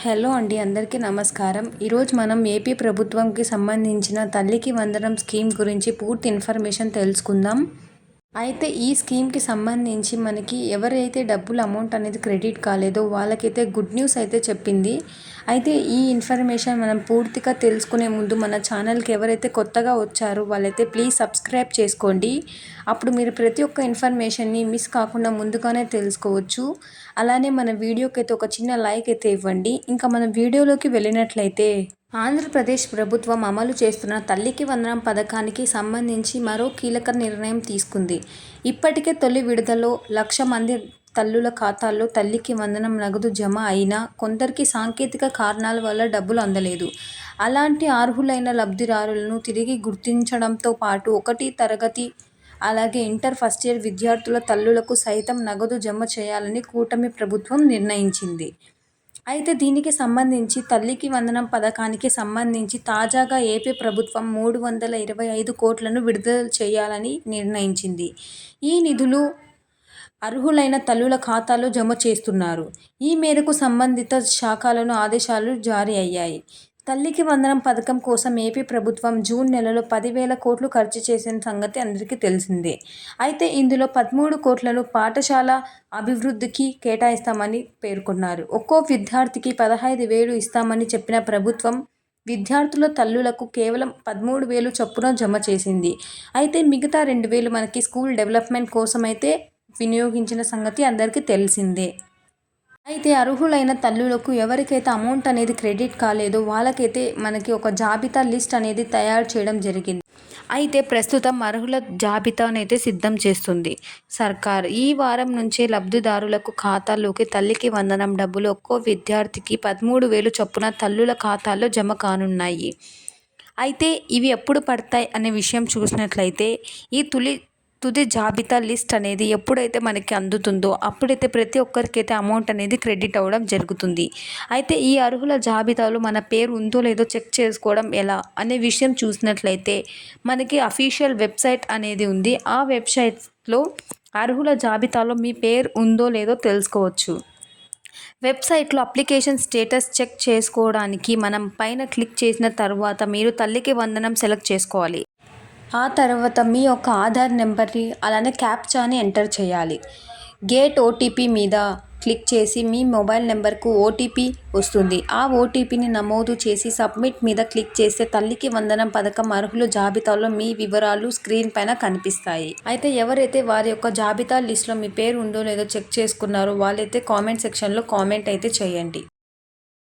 Hello అండి, అందరికీ నమస్కారం. ఈరోజు మనం ఏపీ ప్రభుత్వంకి సంబంధించిన తల్లికి వందనం స్కీమ్ గురించి పూర్తి ఇన్ఫర్మేషన్ తెలుసుకుందాం. అయితే ఈ స్కీమ్కి సంబంధించి మనకి ఎవరైతే డబ్బులు అమౌంట్ అనేది క్రెడిట్ కాలేదో వాళ్ళకైతే గుడ్ న్యూస్ అయితే చెప్పింది. అయితే ఈ ఇన్ఫర్మేషన్ మనం పూర్తిగా తెలుసుకునే ముందు మన ఛానల్కి ఎవరైతే కొత్తగా వచ్చారో వాళ్ళైతే ప్లీజ్ సబ్స్క్రైబ్ చేసుకోండి. అప్పుడు మీరు ప్రతి ఒక్క ఇన్ఫర్మేషన్ని మిస్ కాకుండా ముందుగానే తెలుసుకోవచ్చు. అలానే మన వీడియోకి అయితే ఒక చిన్న లైక్ అయితే ఇవ్వండి. ఇంకా మన వీడియోలోకి వెళ్ళినట్లయితే ఆంధ్రప్రదేశ్ ప్రభుత్వం అమలు చేస్తున్న తల్లికి వందనం పథకానికి సంబంధించి మరో కీలక నిర్ణయం తీసుకుంది. ఇప్పటికే తొలి విడతలో 1,00,000 మంది తల్లుల ఖాతాల్లో తల్లికి వందనం నగదు జమ అయినా కొందరికి సాంకేతిక కారణాల వల్ల డబ్బులు అందలేదు. అలాంటి అర్హులైన లబ్ధిదారులను తిరిగి గుర్తించడంతో పాటు 1వ తరగతి అలాగే ఇంటర్ ఫస్ట్ ఇయర్ విద్యార్థుల తల్లులకు సైతం నగదు జమ చేయాలని కూటమి ప్రభుత్వం నిర్ణయించింది. అయితే దీనికి సంబంధించి తల్లికి వందనం పథకానికి సంబంధించి తాజాగా ఏపీ ప్రభుత్వం 325 కోట్లను విడుదల చేయాలని నిర్ణయించింది. ఈ నిధులు అర్హులైన తల్లుల ఖాతాలో జమ చేస్తున్నారు. ఈ మేరకు సంబంధిత శాఖలను ఆదేశాలు జారీ అయ్యాయి. తల్లికి వందనం పథకం కోసం ఏపీ ప్రభుత్వం జూన్ నెలలో 10,000 కోట్లు ఖర్చు చేసిన సంగతి అందరికీ తెలిసిందే. అయితే ఇందులో 13 కోట్లను పాఠశాల అభివృద్ధికి కేటాయిస్తామని పేర్కొన్నారు. ఒక్కో విద్యార్థికి 15,000 ఇస్తామని చెప్పిన ప్రభుత్వం విద్యార్థుల తల్లులకు కేవలం 13,000 చొప్పున జమ చేసింది. అయితే మిగతా 2,000 మనకి స్కూల్ డెవలప్మెంట్ కోసం అయితే వినియోగించిన సంగతి అందరికీ తెలిసిందే. అయితే అర్హులైన తల్లులకు ఎవరికైతే అమౌంట్ అనేది క్రెడిట్ కాలేదో వాళ్ళకైతే మనకి ఒక జాబితా లిస్ట్ అనేది తయారు చేయడం జరిగింది. అయితే ప్రస్తుతం అర్హుల జాబితానైతే సిద్ధం చేస్తుంది సర్కార్. ఈ వారం నుంచే లబ్ధిదారులకు ఖాతాల్లోకి తల్లికి వందనం డబ్బులు ఒక్కో విద్యార్థికి 13,000 చొప్పున తల్లుల ఖాతాల్లో జమ కానున్నాయి. అయితే ఇవి ఎప్పుడు పడతాయి అనే విషయం చూసినట్లయితే ఈ తుది జాబితా లిస్ట్ అనేది ఎప్పుడైతే మనకి అందుతుందో అప్పుడైతే ప్రతి ఒక్కరికైతే అమౌంట్ అనేది క్రెడిట్ అవ్వడం జరుగుతుంది. అయితే ఈ అర్హుల జాబితాలో మన పేరు ఉందో లేదో చెక్ చేసుకోవడం ఎలా అనే విషయం చూసినట్లయితే మనకి అఫీషియల్ వెబ్సైట్ అనేది ఉంది. ఆ వెబ్సైట్లో అర్హుల జాబితాలో మీ పేరు ఉందో లేదో తెలుసుకోవచ్చు. వెబ్సైట్లో అప్లికేషన్ స్టేటస్ చెక్ చేసుకోవడానికి మనం పైన క్లిక్ చేసిన తర్వాత మీరు తల్లికి వందనం సెలెక్ట్ చేసుకోవాలి. ఆ తర్వాత మీ యొక్క ఆధార్ నెంబర్ని అలానే క్యాప్చాని ఎంటర్ చేయాలి. గెట్ ఓటీపీ మీద క్లిక్ చేసి మీ మొబైల్ నెంబర్కు ఓటీపీ వస్తుంది. ఆ ఓటీపీని నమోదు చేసి సబ్మిట్ మీద క్లిక్ చేస్తే తల్లికి వందనం పథకం అర్హుల జాబితాలో మీ వివరాలు స్క్రీన్ పైన కనిపిస్తాయి. అయితే ఎవరైతే వారి యొక్క జాబితా లిస్టులో మీ పేరు ఉందో లేదో చెక్ చేసుకున్నారో వాళ్ళైతే కామెంట్ సెక్షన్లో కామెంట్ అయితే చేయండి.